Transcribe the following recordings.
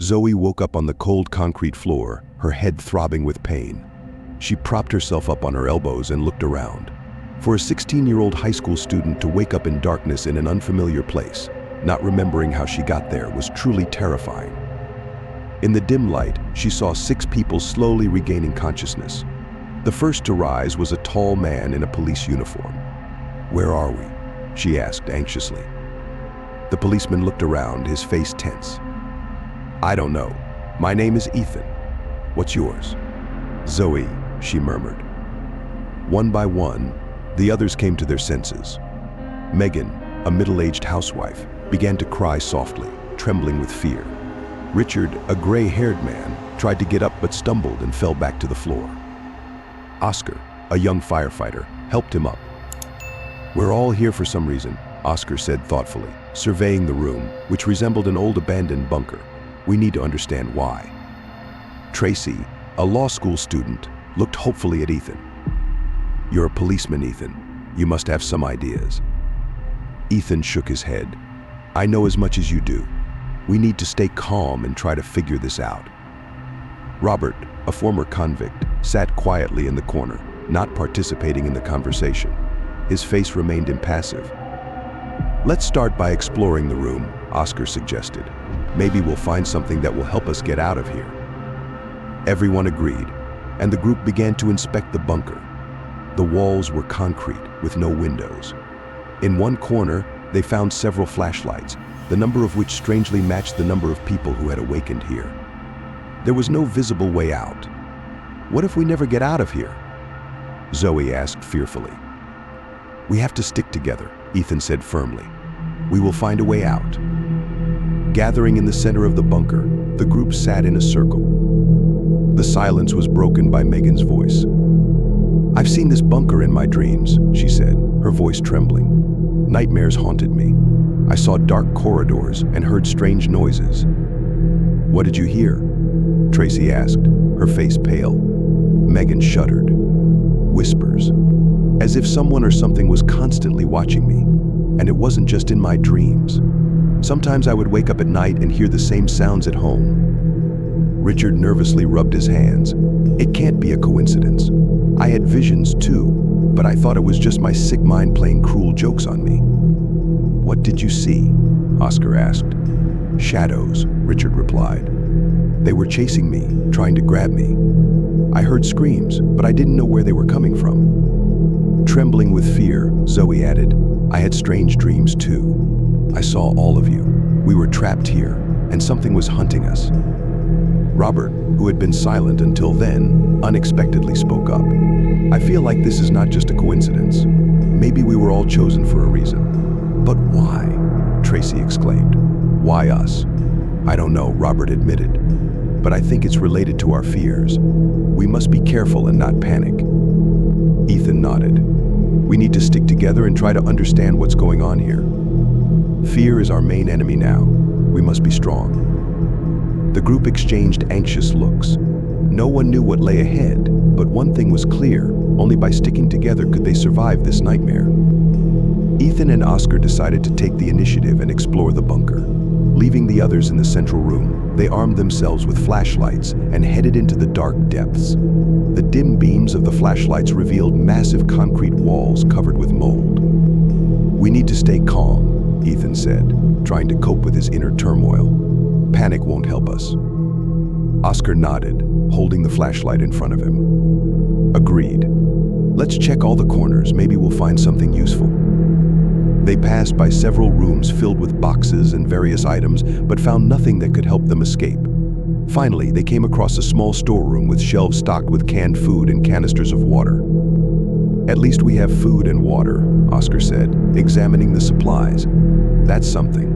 Zoe woke up on the cold concrete floor, her head throbbing with pain. She propped herself up on her elbows and looked around. For a 16-year-old high school student to wake up in darkness in an unfamiliar place, not remembering how she got there, was truly terrifying. In the dim light, she saw 6 people slowly regaining consciousness. The first to rise was a tall man in a police uniform. "Where are we?" she asked anxiously. The policeman looked around, his face tense. "I don't know. My name is Ethan. What's yours?" "Zoe," she murmured. One by one, the others came to their senses. Megan, a middle-aged housewife, began to cry softly, trembling with fear. Richard, a gray-haired man, tried to get up but stumbled and fell back to the floor. Oscar, a young firefighter, helped him up. "We're all here for some reason," Oscar said thoughtfully, surveying the room, which resembled an old abandoned bunker. "We need to understand why." Tracy, a law school student, looked hopefully at Ethan. "You're a policeman, Ethan. You must have some ideas." Ethan shook his head. "I know as much as you do. We need to stay calm and try to figure this out." Robert, a former convict, sat quietly in the corner, not participating in the conversation. His face remained impassive. "Let's start by exploring the room," Oscar suggested. "Maybe we'll find something that will help us get out of here." Everyone agreed, and the group began to inspect the bunker. The walls were concrete with no windows. In one corner, they found several flashlights, the number of which strangely matched the number of people who had awakened here. There was no visible way out. "What if we never get out of here?" Zoe asked fearfully. "We have to stick together," Ethan said firmly. "We will find a way out." Gathering in the center of the bunker, the group sat in a circle. The silence was broken by Megan's voice. "I've seen this bunker in my dreams," she said, her voice trembling. "Nightmares haunted me. I saw dark corridors and heard strange noises." "What did you hear?" Tracy asked, her face pale. Megan shuddered. "Whispers. As if someone or something was constantly watching me. And it wasn't just in my dreams. Sometimes I would wake up at night and hear the same sounds at home." Richard nervously rubbed his hands. "It can't be a coincidence. I had visions too, but I thought it was just my sick mind playing cruel jokes on me." "What did you see?" Oscar asked. "Shadows," Richard replied. "They were chasing me, trying to grab me. I heard screams, but I didn't know where they were coming from." Trembling with fear, Zoe added, "I had strange dreams too. I saw all of you. We were trapped here, and something was hunting us." Robert, who had been silent until then, unexpectedly spoke up. "I feel like this is not just a coincidence. Maybe we were all chosen for a reason." "But why?" Tracy exclaimed. "Why us?" "I don't know," Robert admitted. "But I think it's related to our fears. We must be careful and not panic." Ethan nodded. "We need to stick together and try to understand what's going on here. Fear is our main enemy now. We must be strong." The group exchanged anxious looks. No one knew what lay ahead, but one thing was clear: only by sticking together could they survive this nightmare. Ethan and Oscar decided to take the initiative and explore the bunker. Leaving the others in the central room, they armed themselves with flashlights and headed into the dark depths. The dim beams of the flashlights revealed massive concrete walls covered with mold. "We need to stay calm," Ethan said, trying to cope with his inner turmoil. "Panic won't help us." Oscar nodded, holding the flashlight in front of him. "Agreed. Let's check all the corners. Maybe we'll find something useful." They passed by several rooms filled with boxes and various items, but found nothing that could help them escape. Finally, they came across a small storeroom with shelves stocked with canned food and canisters of water. "At least we have food and water," Oscar said, examining the supplies. "That's something."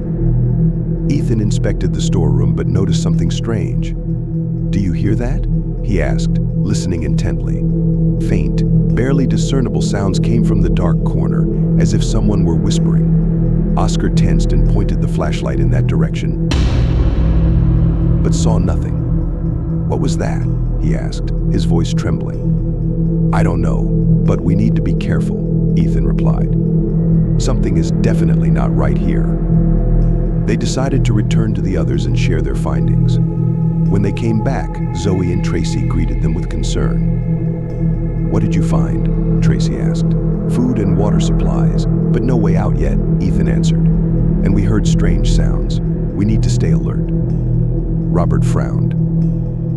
Ethan inspected the storeroom but noticed something strange. "Do you hear that?" he asked, listening intently. Faint, barely discernible sounds came from the dark corner, as if someone were whispering. Oscar tensed and pointed the flashlight in that direction, but saw nothing. "What was that?" he asked, his voice trembling. "I don't know, but we need to be careful," Ethan replied. Something is definitely not right here. They decided to return to the others and share their findings. When they came back, Zoe and Tracy greeted them with concern. "What did you find?" Tracy asked. "Food and water supplies, but no way out yet," Ethan answered. "And we heard strange sounds. We need to stay alert." Robert frowned.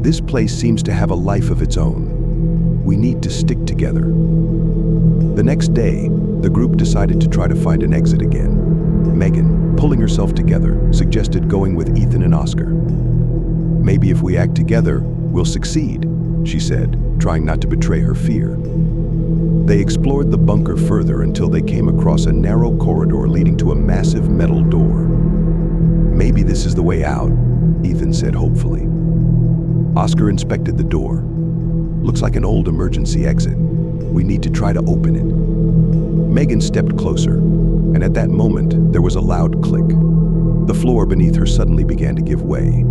"This place seems to have a life of its own. We need to stick together." The next day, the group decided to try to find an exit again. Megan, pulling herself together, suggested going with Ethan and Oscar. "Maybe if we act together, we'll succeed," she said, trying not to betray her fear. They explored the bunker further until they came across a narrow corridor leading to a massive metal door. "Maybe this is the way out," Ethan said hopefully. Oscar inspected the door. "Looks like an old emergency exit. We need to try to open it." Megan stepped closer, and at that moment, there was a loud click. The floor beneath her suddenly began to give way.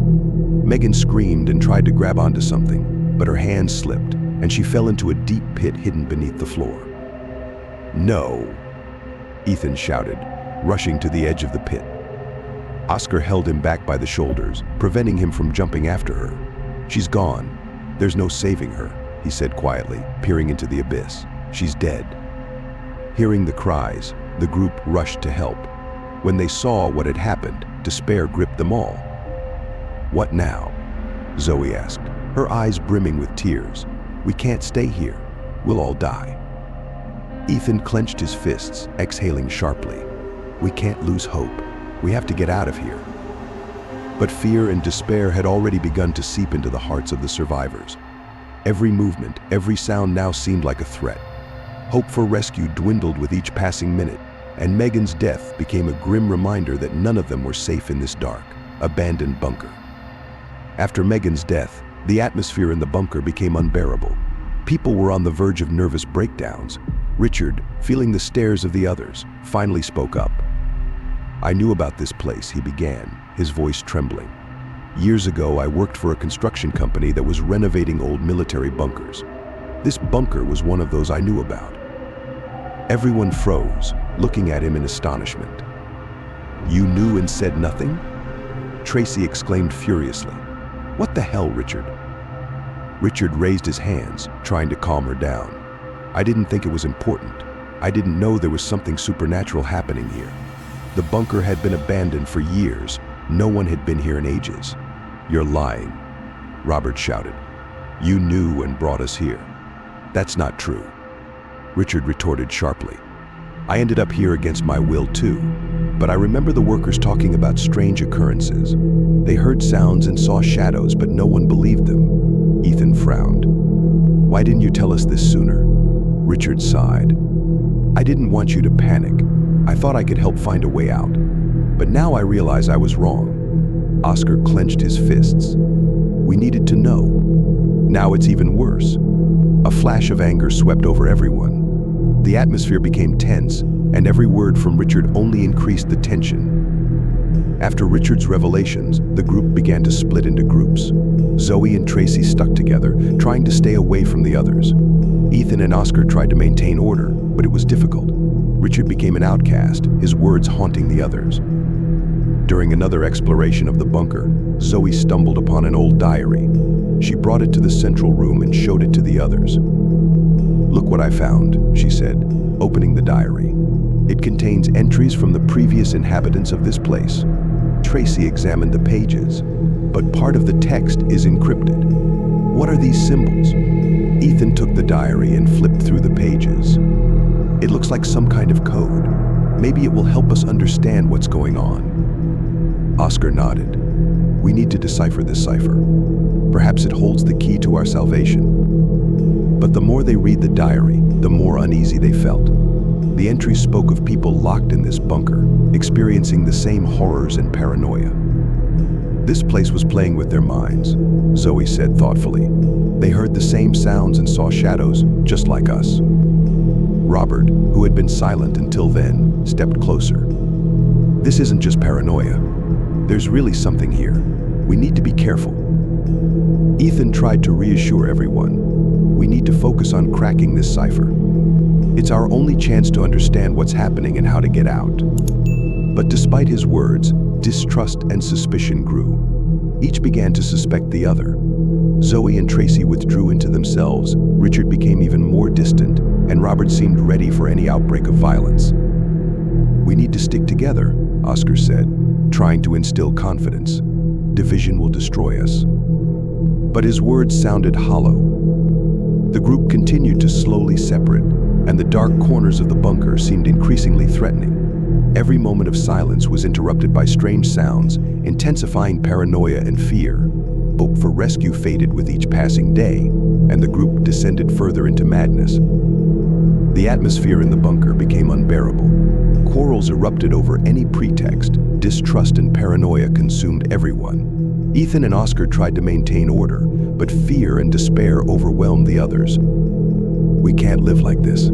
Megan screamed and tried to grab onto something, but her hand slipped, and she fell into a deep pit hidden beneath the floor. "No!" Ethan shouted, rushing to the edge of the pit. Oscar held him back by the shoulders, preventing him from jumping after her. "She's gone. There's no saving her," he said quietly, peering into the abyss. "She's dead." Hearing the cries, the group rushed to help. When they saw what had happened, despair gripped them all. "What now?" Zoe asked, her eyes brimming with tears. "We can't stay here. We'll all die." Ethan clenched his fists, exhaling sharply. "We can't lose hope. We have to get out of here." But fear and despair had already begun to seep into the hearts of the survivors. Every movement, every sound now seemed like a threat. Hope for rescue dwindled with each passing minute, and Megan's death became a grim reminder that none of them were safe in this dark, abandoned bunker. After Megan's death, the atmosphere in the bunker became unbearable. People were on the verge of nervous breakdowns. Richard, feeling the stares of the others, finally spoke up. "I knew about this place," he began, his voice trembling. "Years ago, I worked for a construction company that was renovating old military bunkers. This bunker was one of those I knew about." Everyone froze, looking at him in astonishment. "You knew and said nothing?" Tracy exclaimed furiously. "What the hell, Richard?" Richard raised his hands, trying to calm her down. "I didn't think it was important. I didn't know there was something supernatural happening here. The bunker had been abandoned for years. No one had been here in ages." "You're lying," Robert shouted. "You knew and brought us here." "That's not true," Richard retorted sharply. "I ended up here against my will too, but I remember the workers talking about strange occurrences. They heard sounds and saw shadows, but no one believed them." Ethan frowned. "Why didn't you tell us this sooner?" Richard sighed. "I didn't want you to panic. I thought I could help find a way out. But now I realize I was wrong." Oscar clenched his fists. "We needed to know. Now it's even worse." A flash of anger swept over everyone. The atmosphere became tense, and every word from Richard only increased the tension. After Richard's revelations, the group began to split into groups. Zoe and Tracy stuck together, trying to stay away from the others. Ethan and Oscar tried to maintain order, but it was difficult. Richard became an outcast, his words haunting the others. During another exploration of the bunker, Zoe stumbled upon an old diary. She brought it to the central room and showed it to the others. "Look what I found," she said, opening the diary. "It contains entries from the previous inhabitants of this place." Tracy examined the pages, but part of the text is encrypted. "What are these symbols?" Ethan took the diary and flipped through the pages. "It looks like some kind of code. Maybe it will help us understand what's going on." Oscar nodded. "We need to decipher this cipher. Perhaps it holds the key to our salvation." But the more they read the diary, the more uneasy they felt. The entries spoke of people locked in this bunker, experiencing the same horrors and paranoia. "This place was playing with their minds," Zoe said thoughtfully. "They heard the same sounds and saw shadows, just like us." Robert, who had been silent until then, stepped closer. "This isn't just paranoia. There's really something here. We need to be careful." Ethan tried to reassure everyone. "We need to focus on cracking this cipher." It's our only chance to understand what's happening and how to get out." But despite his words, distrust and suspicion grew. Each began to suspect the other. Zoe and Tracy withdrew into themselves, Richard became even more distant, and Robert seemed ready for any outbreak of violence. "We need to stick together," Oscar said, trying to instill confidence. "Division will destroy us." But his words sounded hollow. The group continued to slowly separate, and the dark corners of the bunker seemed increasingly threatening. Every moment of silence was interrupted by strange sounds, intensifying paranoia and fear. Hope for rescue faded with each passing day, and the group descended further into madness. The atmosphere in the bunker became unbearable. Quarrels erupted over any pretext. Distrust and paranoia consumed everyone. Ethan and Oscar tried to maintain order, but fear and despair overwhelmed the others. "We can't live like this,"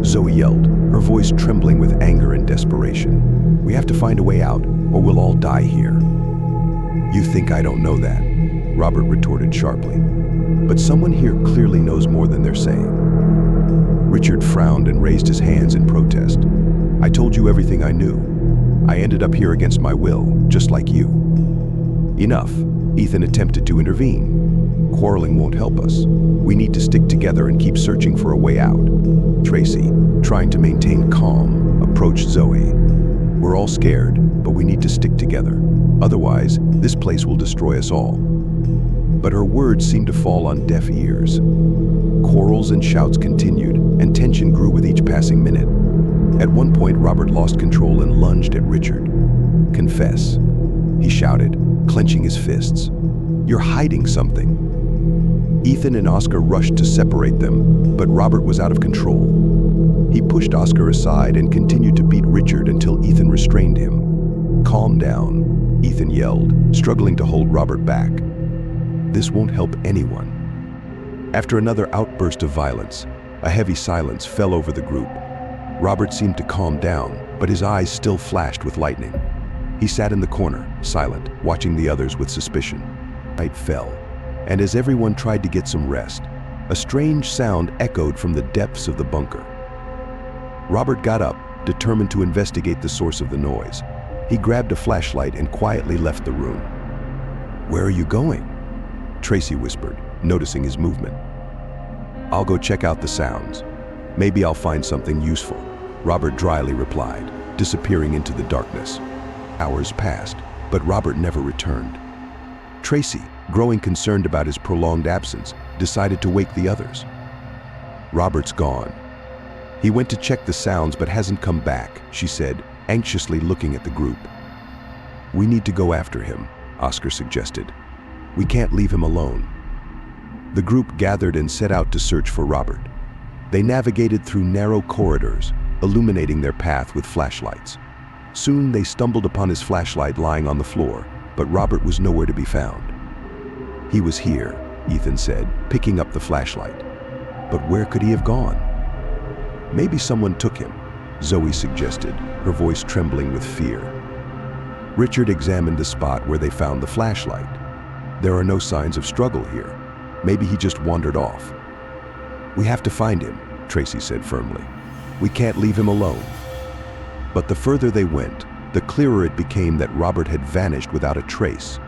Zoe yelled, her voice trembling with anger and desperation. "We have to find a way out, or we'll all die here." "You think I don't know that?" Robert retorted sharply. "But someone here clearly knows more than they're saying." Richard frowned and raised his hands in protest. "I told you everything I knew. I ended up here against my will, just like you." "Enough," Ethan attempted to intervene. "Quarreling won't help us. We need to stick together and keep searching for a way out." Tracy, trying to maintain calm, approached Zoe. "We're all scared, but we need to stick together. Otherwise, this place will destroy us all." But her words seemed to fall on deaf ears. Quarrels and shouts continued, and tension grew with each passing minute. At one point, Robert lost control and lunged at Richard. "Confess," he shouted, clenching his fists. "You're hiding something." Ethan and Oscar rushed to separate them, but Robert was out of control. He pushed Oscar aside and continued to beat Richard until Ethan restrained him. "Calm down," Ethan yelled, struggling to hold Robert back. "This won't help anyone." After another outburst of violence, a heavy silence fell over the group. Robert seemed to calm down, but his eyes still flashed with lightning. He sat in the corner, silent, watching the others with suspicion. Night fell, and as everyone tried to get some rest, a strange sound echoed from the depths of the bunker. Robert got up, determined to investigate the source of the noise. He grabbed a flashlight and quietly left the room. "Where are you going?" Tracy whispered, noticing his movement. "I'll go check out the sounds. Maybe I'll find something useful," Robert dryly replied, disappearing into the darkness. Hours passed, but Robert never returned. Tracy, growing concerned about his prolonged absence, decided to wake the others. "Robert's gone. He went to check the sounds but hasn't come back," she said, anxiously looking at the group. "We need to go after him," Oscar suggested. "We can't leave him alone." The group gathered and set out to search for Robert. They navigated through narrow corridors, illuminating their path with flashlights. Soon they stumbled upon his flashlight lying on the floor, but Robert was nowhere to be found. "He was here," Ethan said, picking up the flashlight. "But where could he have gone?" "Maybe someone took him," Zoe suggested, her voice trembling with fear. Richard examined the spot where they found the flashlight. "There are no signs of struggle here. Maybe he just wandered off." "We have to find him," Tracy said firmly. "We can't leave him alone." But the further they went, the clearer it became that Robert had vanished without a trace.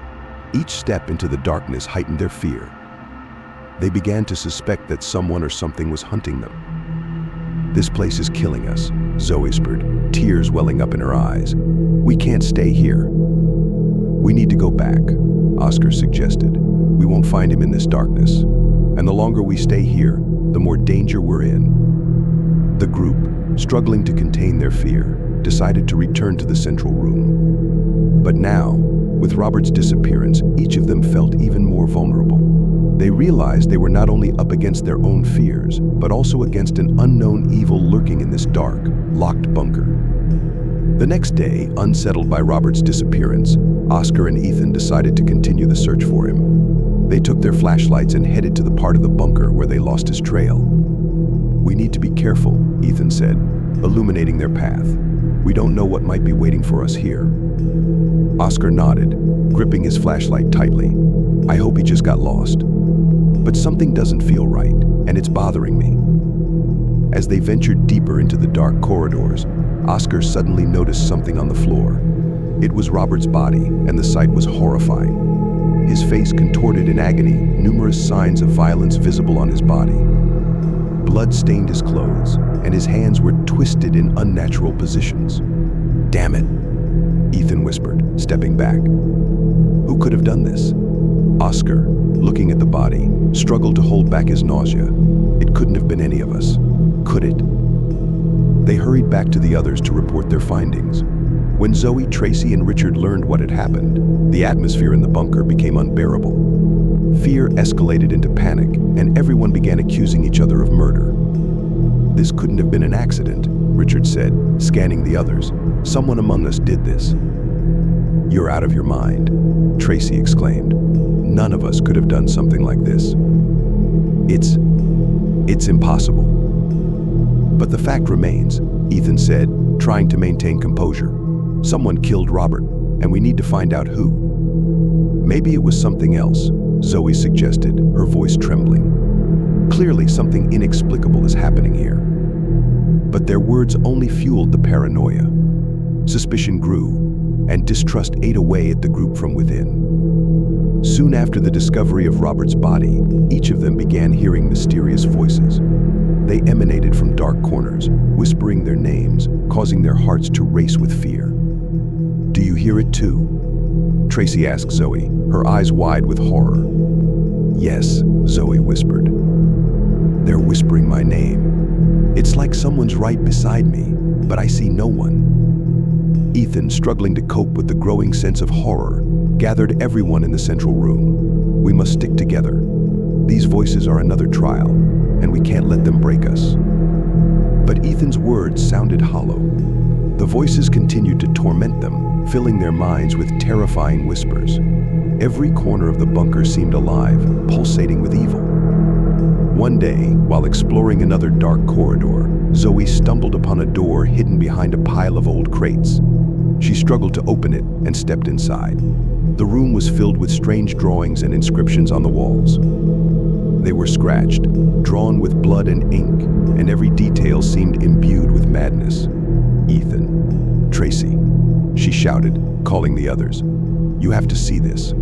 Each step into the darkness heightened their fear. They began to suspect that someone or something was hunting them. "This place is killing us," Zoe whispered, tears welling up in her eyes. "We can't stay here." "We need to go back," Oscar suggested. "We won't find him in this darkness. And the longer we stay here, the more danger we're in." The group, struggling to contain their fear, decided to return to the central room. But now, with Robert's disappearance, each of them felt even more vulnerable. They realized they were not only up against their own fears, but also against an unknown evil lurking in this dark, locked bunker. The next day, unsettled by Robert's disappearance, Oscar and Ethan decided to continue the search for him. They took their flashlights and headed to the part of the bunker where they lost his trail. "We need to be careful," Ethan said, illuminating their path. "We don't know what might be waiting for us here." Oscar nodded, gripping his flashlight tightly. "I hope he just got lost. But something doesn't feel right, and it's bothering me." As they ventured deeper into the dark corridors, Oscar suddenly noticed something on the floor. It was Robert's body, and the sight was horrifying. His face contorted in agony, numerous signs of violence visible on his body. Blood stained his clothes, and his hands were twisted in unnatural positions. "Damn it," Ethan whispered, stepping back. "Who could have done this?" Oscar, looking at the body, struggled to hold back his nausea. It couldn't have been any of us, could it? They hurried back to the others to report their findings. When Zoe, Tracy, and Richard learned what had happened, the atmosphere in the bunker became unbearable. Fear escalated into panic, and everyone began accusing each other of murder. "This couldn't have been an accident," Richard said, scanning the others. "Someone among us did this." "You're out of your mind," Tracy exclaimed. "None of us could have done something like this. It's impossible." "But the fact remains," Ethan said, trying to maintain composure. "Someone killed Robert, and we need to find out who." "Maybe it was something else," Zoe suggested, her voice trembling. "Clearly something inexplicable is happening here." But their words only fueled the paranoia. Suspicion grew, and distrust ate away at the group from within. Soon after the discovery of Robert's body, each of them began hearing mysterious voices. They emanated from dark corners, whispering their names, causing their hearts to race with fear. "Do you hear it too?" Tracy asked Zoe, her eyes wide with horror. "Yes," Zoe whispered. "They're whispering my name. It's like someone's right beside me, but I see no one." Ethan, struggling to cope with the growing sense of horror, gathered everyone in the central room. "We must stick together. These voices are another trial, and we can't let them break us." But Ethan's words sounded hollow. The voices continued to torment them, filling their minds with terrifying whispers. Every corner of the bunker seemed alive, pulsating with evil. One day, while exploring another dark corridor, Zoe stumbled upon a door hidden behind a pile of old crates. She struggled to open it and stepped inside. The room was filled with strange drawings and inscriptions on the walls. They were scratched, drawn with blood and ink, and every detail seemed imbued with madness. "Ethan, Tracy," she shouted, calling the others. "You have to see this."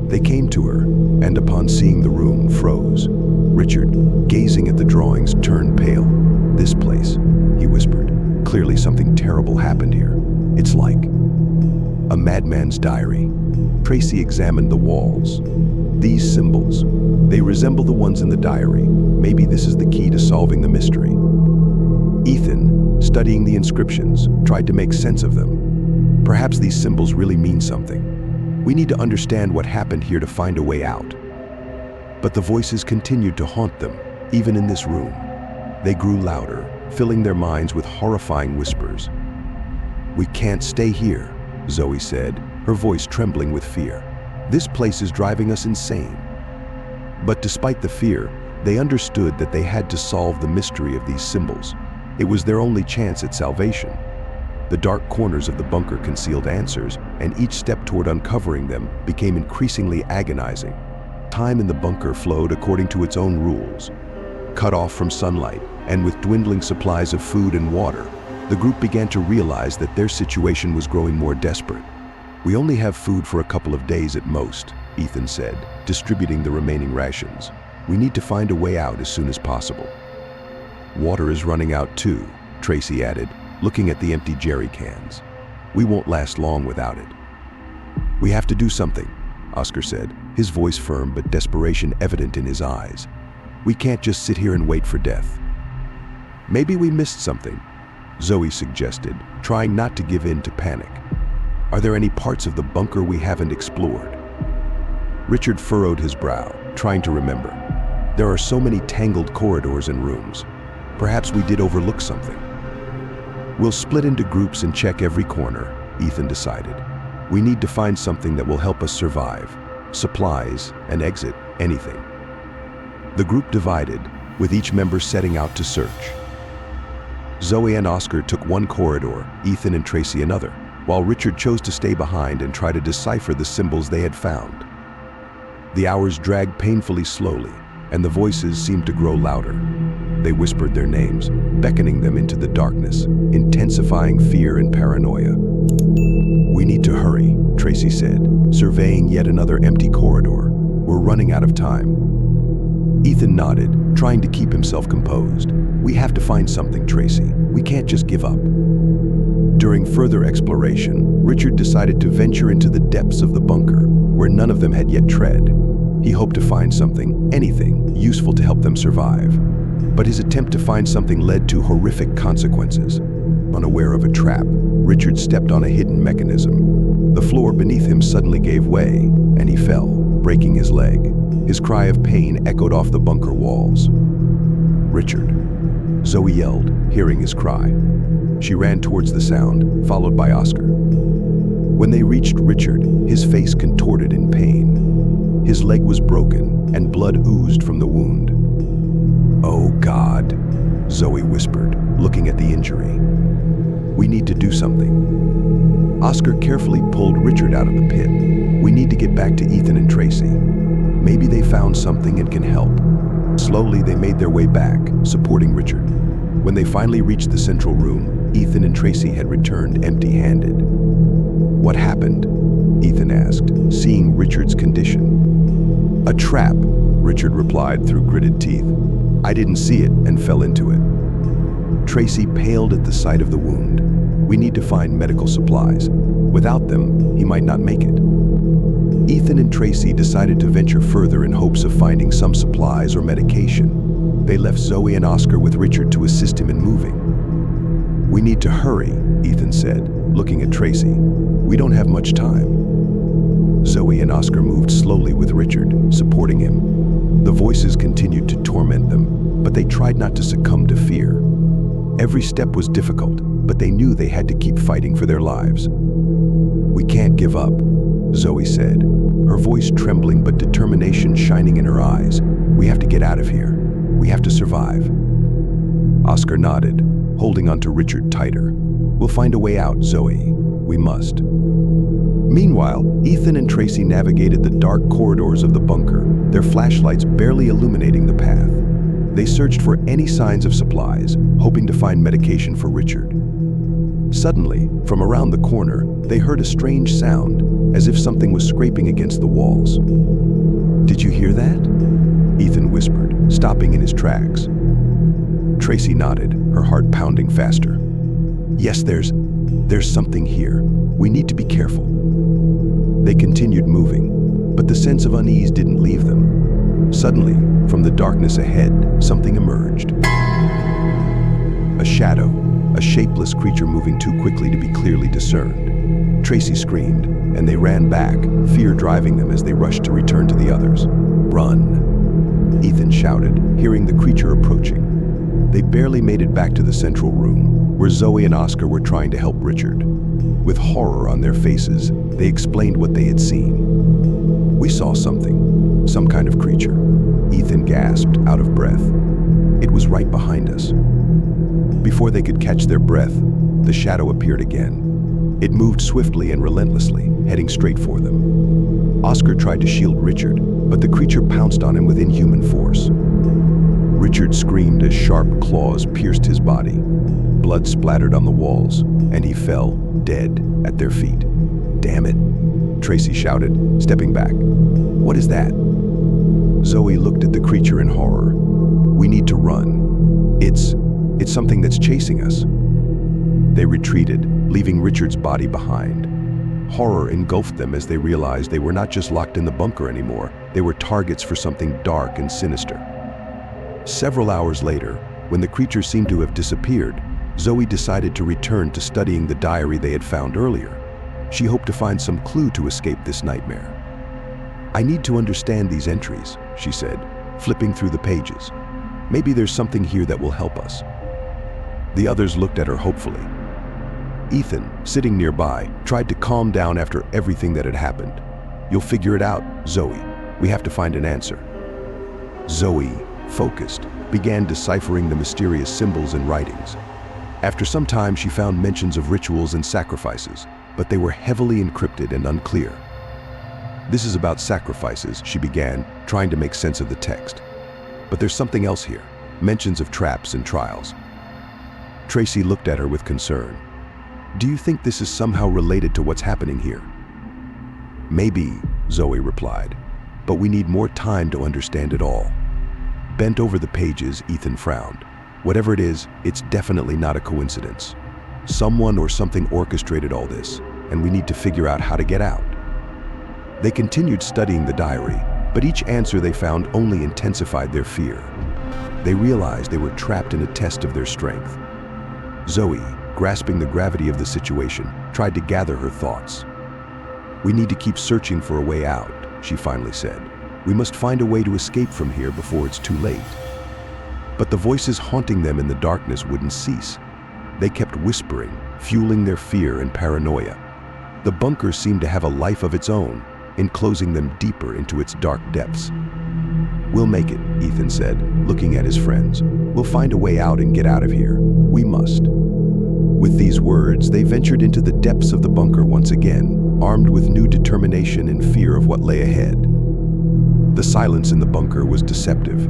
They came to her, and upon seeing the room, froze. Richard, gazing at the drawings, turned pale. "This place," he whispered. "Clearly something terrible happened here. It's like a madman's diary." Tracy examined the walls. "These symbols, they resemble the ones in the diary. Maybe this is the key to solving the mystery." Ethan, studying the inscriptions, tried to make sense of them. "Perhaps these symbols really mean something. We need to understand what happened here to find a way out." But the voices continued to haunt them, even in this room. They grew louder, filling their minds with horrifying whispers. "We can't stay here," Zoe said, her voice trembling with fear. "This place is driving us insane." But despite the fear, they understood that they had to solve the mystery of these symbols. It was their only chance at salvation. The dark corners of the bunker concealed answers, and each step toward uncovering them became increasingly agonizing. Time in the bunker flowed according to its own rules. Cut off from sunlight, and with dwindling supplies of food and water, the group began to realize that their situation was growing more desperate. "We only have food for a couple of days at most," Ethan said, distributing the remaining rations. "We need to find a way out as soon as possible." "Water is running out too," Tracy added, looking at the empty jerry cans. "We won't last long without it." "We have to do something," Oscar said, his voice firm but desperation evident in his eyes. "We can't just sit here and wait for death." "Maybe we missed something," Zoe suggested, trying not to give in to panic. "Are there any parts of the bunker we haven't explored?" Richard furrowed his brow, trying to remember. "There are so many tangled corridors and rooms. Perhaps we did overlook something." "We'll split into groups and check every corner," Ethan decided. "We need to find something that will help us survive. Supplies, an exit, anything." The group divided, with each member setting out to search. Zoe and Oscar took one corridor, Ethan and Tracy another, while Richard chose to stay behind and try to decipher the symbols they had found. The hours dragged painfully slowly, and the voices seemed to grow louder. They whispered their names, beckoning them into the darkness, intensifying fear and paranoia. "We need to hurry," Tracy said, surveying yet another empty corridor. "We're running out of time." Ethan nodded, trying to keep himself composed. "We have to find something, Tracy. We can't just give up." During further exploration, Richard decided to venture into the depths of the bunker, where none of them had yet tread. He hoped to find something, anything, useful to help them survive. But his attempt to find something led to horrific consequences. Unaware of a trap, Richard stepped on a hidden mechanism. The floor beneath him suddenly gave way, and he fell, breaking his leg. His cry of pain echoed off the bunker walls. "Richard!" Zoe yelled, hearing his cry. She ran towards the sound, followed by Oscar. When they reached Richard, his face contorted in pain. His leg was broken, and blood oozed from the wound. "Oh God," Zoe whispered, looking at the injury. "We need to do something." Oscar carefully pulled Richard out of the pit. "We need to get back to Ethan and Tracy. Maybe they found something and can help." Slowly, they made their way back, supporting Richard. When they finally reached the central room, Ethan and Tracy had returned empty-handed. "What happened?" Ethan asked, seeing Richard's condition. "A trap," Richard replied through gritted teeth. "I didn't see it and fell into it." Tracy paled at the sight of the wound. "We need to find medical supplies. Without them, he might not make it." Ethan and Tracy decided to venture further in hopes of finding some supplies or medication. They left Zoe and Oscar with Richard to assist him in moving. "We need to hurry," Ethan said, looking at Tracy. "We don't have much time." Zoe and Oscar moved slowly with Richard, supporting him. The voices continued to torment them, but they tried not to succumb to fear. Every step was difficult, but they knew they had to keep fighting for their lives. "We can't give up," Zoe said, her voice trembling but determination shining in her eyes. "We have to get out of here. We have to survive." Oscar nodded, holding onto Richard tighter. "We'll find a way out, Zoe. We must." Meanwhile, Ethan and Tracy navigated the dark corridors of the bunker, their flashlights barely illuminating the path. They searched for any signs of supplies, hoping to find medication for Richard. Suddenly, from around the corner, they heard a strange sound, as if something was scraping against the walls. "Did you hear that?" Ethan whispered, stopping in his tracks. Tracy nodded, her heart pounding faster. "Yes, there's something here. We need to be careful." They continued moving, but the sense of unease didn't leave them. Suddenly, from the darkness ahead, something emerged. A shadow, a shapeless creature moving too quickly to be clearly discerned. Tracy screamed, and they ran back, fear driving them as they rushed to return to the others. "Run!" Ethan shouted, hearing the creature approaching. They barely made it back to the central room, where Zoe and Oscar were trying to help Richard. With horror on their faces, they explained what they had seen. "We saw something, some kind of creature," Ethan gasped, out of breath. "It was right behind us." Before they could catch their breath, the shadow appeared again. It moved swiftly and relentlessly, heading straight for them. Oscar tried to shield Richard, but the creature pounced on him with inhuman force. Richard screamed as sharp claws pierced his body. Blood splattered on the walls, and he fell, dead, at their feet. "Damn it," Tracy shouted, stepping back. "What is that?" Zoe looked at the creature in horror. "We need to run. It's something that's chasing us." They retreated, leaving Richard's body behind. Horror engulfed them as they realized they were not just locked in the bunker anymore, they were targets for something dark and sinister. Several hours later, when the creature seemed to have disappeared, Zoe decided to return to studying the diary they had found earlier. She hoped to find some clue to escape this nightmare. "I need to understand these entries," she said, flipping through the pages. "Maybe there's something here that will help us." The others looked at her hopefully. Ethan, sitting nearby, tried to calm down after everything that had happened. "You'll figure it out, Zoe. We have to find an answer." Zoe, focused, began deciphering the mysterious symbols and writings. After some time, she found mentions of rituals and sacrifices, but they were heavily encrypted and unclear. "This is about sacrifices," she began, trying to make sense of the text. But there's something else here. Mentions of traps and trials. Tracy looked at her with concern. Do you think this is somehow related to what's happening here? Maybe, Zoe replied, but we need more time to understand it all. Bent over the pages, Ethan frowned. Whatever it is, it's definitely not a coincidence. Someone or something orchestrated all this, and we need to figure out how to get out. They continued studying the diary, but each answer they found only intensified their fear. They realized they were trapped in a test of their strength. Zoe, grasping the gravity of the situation, tried to gather her thoughts. We need to keep searching for a way out, she finally said. We must find a way to escape from here before it's too late. But the voices haunting them in the darkness wouldn't cease. They kept whispering, fueling their fear and paranoia. The bunker seemed to have a life of its own, enclosing them deeper into its dark depths. We'll make it, Ethan said, looking at his friends. We'll find a way out and get out of here. We must. With these words, they ventured into the depths of the bunker once again, armed with new determination and fear of what lay ahead. The silence in the bunker was deceptive.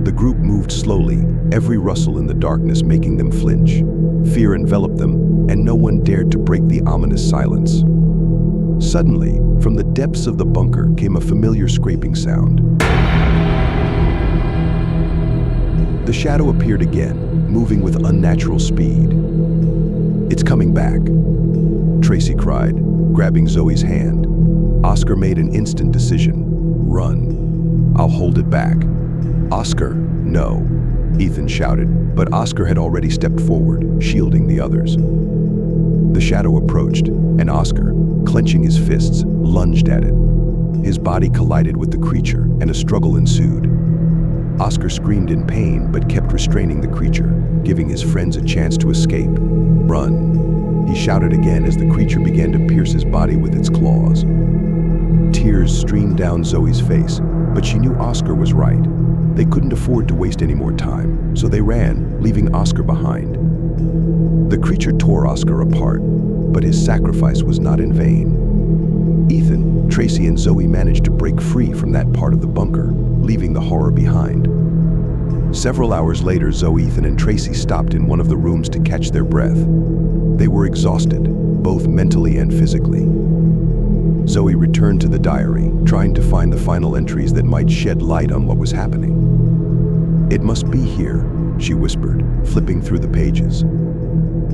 The group moved slowly, every rustle in the darkness making them flinch. Fear enveloped them, and no one dared to break the ominous silence. Suddenly, from the depths of the bunker came a familiar scraping sound. The shadow appeared again, moving with unnatural speed. It's coming back, Tracy cried, grabbing Zoe's hand. Oscar made an instant decision. Run. I'll hold it back. Oscar, no, Ethan shouted, but Oscar had already stepped forward, shielding the others. The shadow approached, and Oscar, clenching his fists, lunged at it. His body collided with the creature, and a struggle ensued. Oscar screamed in pain, but kept restraining the creature, giving his friends a chance to escape. Run, he shouted again as the creature began to pierce his body with its claws. Tears streamed down Zoe's face, but she knew Oscar was right. They couldn't afford to waste any more time, so they ran, leaving Oscar behind. The creature tore Oscar apart, but his sacrifice was not in vain. Ethan, Tracy, and Zoe managed to break free from that part of the bunker, leaving the horror behind. Several hours later, Zoe, Ethan, and Tracy stopped in one of the rooms to catch their breath. They were exhausted, both mentally and physically. Zoe returned to the diary, trying to find the final entries that might shed light on what was happening. It must be here, she whispered, flipping through the pages.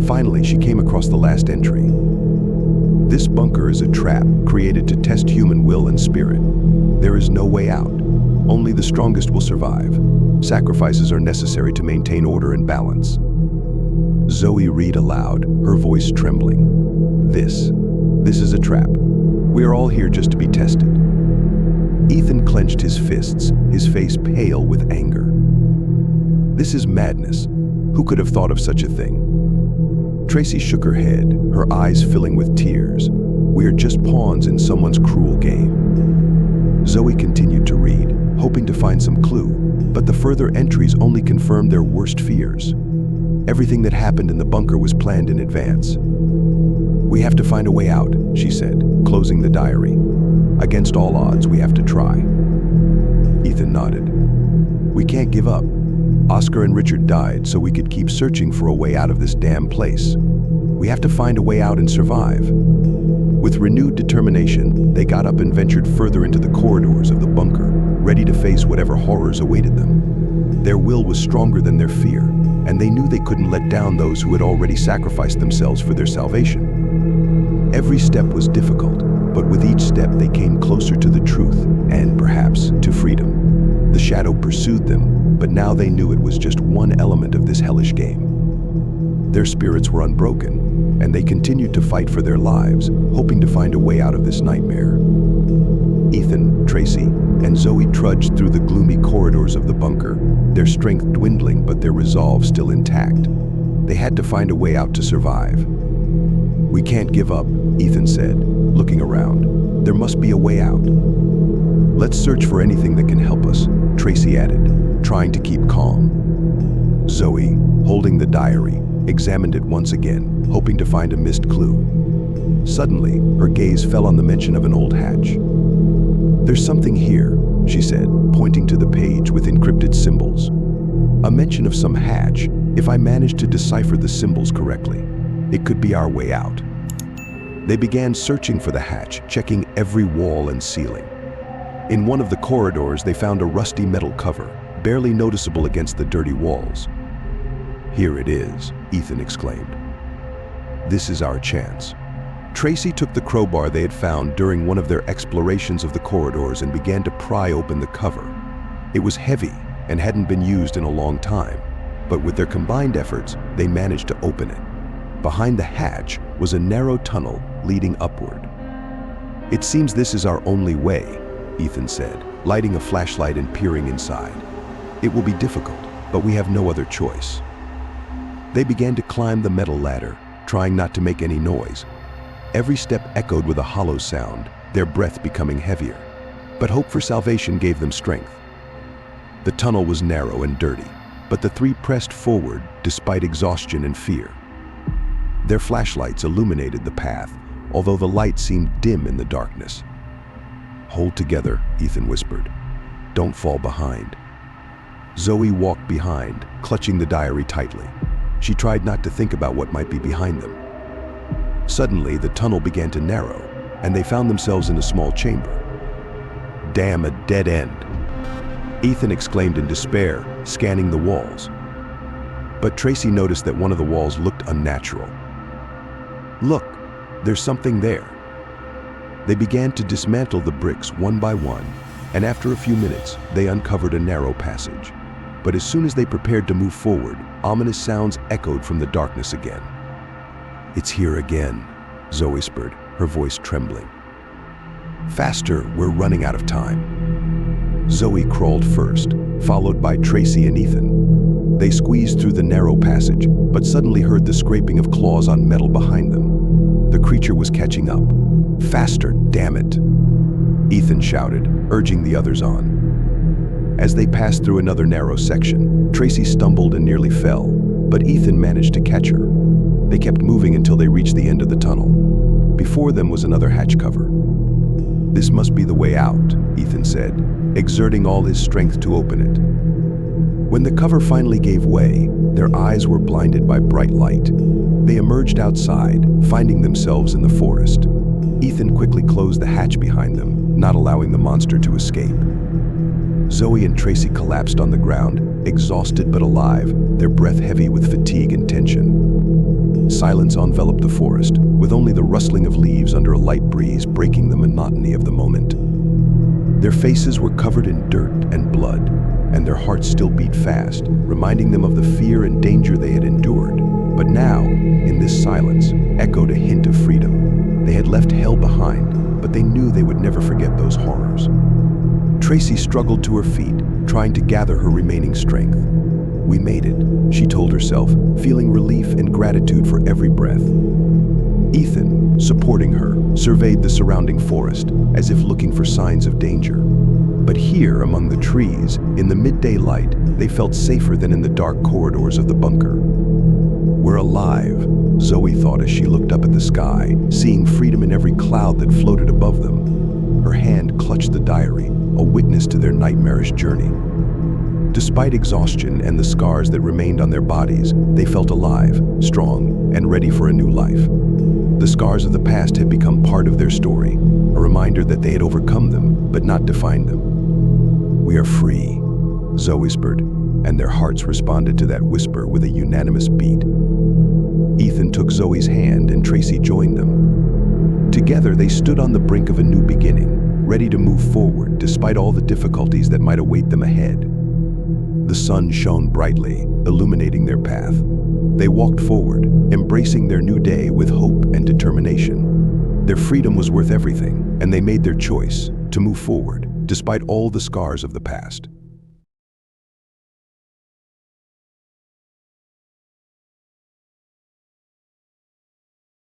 Finally, she came across the last entry. This bunker is a trap created to test human will and spirit. There is no way out. Only the strongest will survive. Sacrifices are necessary to maintain order and balance. Zoe read aloud, her voice trembling. This is a trap. We are all here just to be tested. Ethan clenched his fists, his face pale with anger. This is madness. Who could have thought of such a thing? Tracy shook her head, her eyes filling with tears. We are just pawns in someone's cruel game. Zoe continued to read, hoping to find some clue, but the further entries only confirmed their worst fears. Everything that happened in the bunker was planned in advance. We have to find a way out, she said, closing the diary. Against all odds, we have to try. Ethan nodded. We can't give up. Oscar and Richard died so we could keep searching for a way out of this damn place. We have to find a way out and survive. With renewed determination, they got up and ventured further into the corridors of the bunker, ready to face whatever horrors awaited them. Their will was stronger than their fear, and they knew they couldn't let down those who had already sacrificed themselves for their salvation. Every step was difficult, but with each step they came closer to the truth and, perhaps, to freedom. The shadow pursued them, but now they knew it was just one element of this hellish game. Their spirits were unbroken, and they continued to fight for their lives, hoping to find a way out of this nightmare. Ethan, Tracy, and Zoe trudged through the gloomy corridors of the bunker, their strength dwindling but their resolve still intact. They had to find a way out to survive. We can't give up, Ethan said, looking around. There must be a way out. Let's search for anything that can help us, Tracy added, trying to keep calm. Zoe, holding the diary, examined it once again, hoping to find a missed clue. Suddenly, her gaze fell on the mention of an old hatch. There's something here, she said, pointing to the page with encrypted symbols. A mention of some hatch. If I manage to decipher the symbols correctly, it could be our way out. They began searching for the hatch, checking every wall and ceiling. In one of the corridors, they found a rusty metal cover, barely noticeable against the dirty walls. "Here it is," Ethan exclaimed. "This is our chance." Tracy took the crowbar they had found during one of their explorations of the corridors and began to pry open the cover. It was heavy and hadn't been used in a long time, but with their combined efforts, they managed to open it. Behind the hatch was a narrow tunnel leading upward. "It seems this is our only way," Ethan said, lighting a flashlight and peering inside. "It will be difficult, but we have no other choice." They began to climb the metal ladder, trying not to make any noise. Every step echoed with a hollow sound, their breath becoming heavier. But hope for salvation gave them strength. The tunnel was narrow and dirty, but the three pressed forward despite exhaustion and fear. Their flashlights illuminated the path, although the light seemed dim in the darkness. "Hold together," Ethan whispered. "Don't fall behind." Zoe walked behind, clutching the diary tightly. She tried not to think about what might be behind them. Suddenly, the tunnel began to narrow, and they found themselves in a small chamber. "Damn, a dead end!" Ethan exclaimed in despair, scanning the walls. But Tracy noticed that one of the walls looked unnatural. "Look, there's something there." They began to dismantle the bricks one by one, and after a few minutes, they uncovered a narrow passage. But as soon as they prepared to move forward, ominous sounds echoed from the darkness again. "It's here again," Zoe whispered, her voice trembling. "Faster, we're running out of time." Zoe crawled first, followed by Tracy and Ethan. They squeezed through the narrow passage, but suddenly heard the scraping of claws on metal behind them. The creature was catching up. "Faster, damn it!" Ethan shouted, urging the others on. As they passed through another narrow section, Tracy stumbled and nearly fell, but Ethan managed to catch her. They kept moving until they reached the end of the tunnel. Before them was another hatch cover. "This must be the way out," Ethan said, exerting all his strength to open it. When the cover finally gave way, their eyes were blinded by bright light. They emerged outside, finding themselves in the forest. Ethan quickly closed the hatch behind them, not allowing the monster to escape. Zoe and Tracy collapsed on the ground, exhausted but alive, their breath heavy with fatigue and tension. Silence enveloped the forest, with only the rustling of leaves under a light breeze breaking the monotony of the moment. Their faces were covered in dirt and blood, and their hearts still beat fast, reminding them of the fear and danger they had endured. But now, in this silence, echoed a hint of freedom. They had left hell behind, but they knew they would never forget those horrors. Tracy struggled to her feet, trying to gather her remaining strength. "We made it," she told herself, feeling relief and gratitude for every breath. Ethan, supporting her, surveyed the surrounding forest, as if looking for signs of danger. But here, among the trees, in the midday light, they felt safer than in the dark corridors of the bunker. "We're alive," Zoe thought as she looked up at the sky, seeing freedom in every cloud that floated above them. Her hand clutched the diary, a witness to their nightmarish journey. Despite exhaustion and the scars that remained on their bodies, they felt alive, strong, and ready for a new life. The scars of the past had become part of their story, a reminder that they had overcome them, but not defined them. "We are free," Zoe whispered, and their hearts responded to that whisper with a unanimous beat. Ethan took Zoe's hand and Tracy joined them. Together, they stood on the brink of a new beginning, ready to move forward despite all the difficulties that might await them ahead. The sun shone brightly, illuminating their path. They walked forward, embracing their new day with hope and determination. Their freedom was worth everything, and they made their choice to move forward, despite all the scars of the past.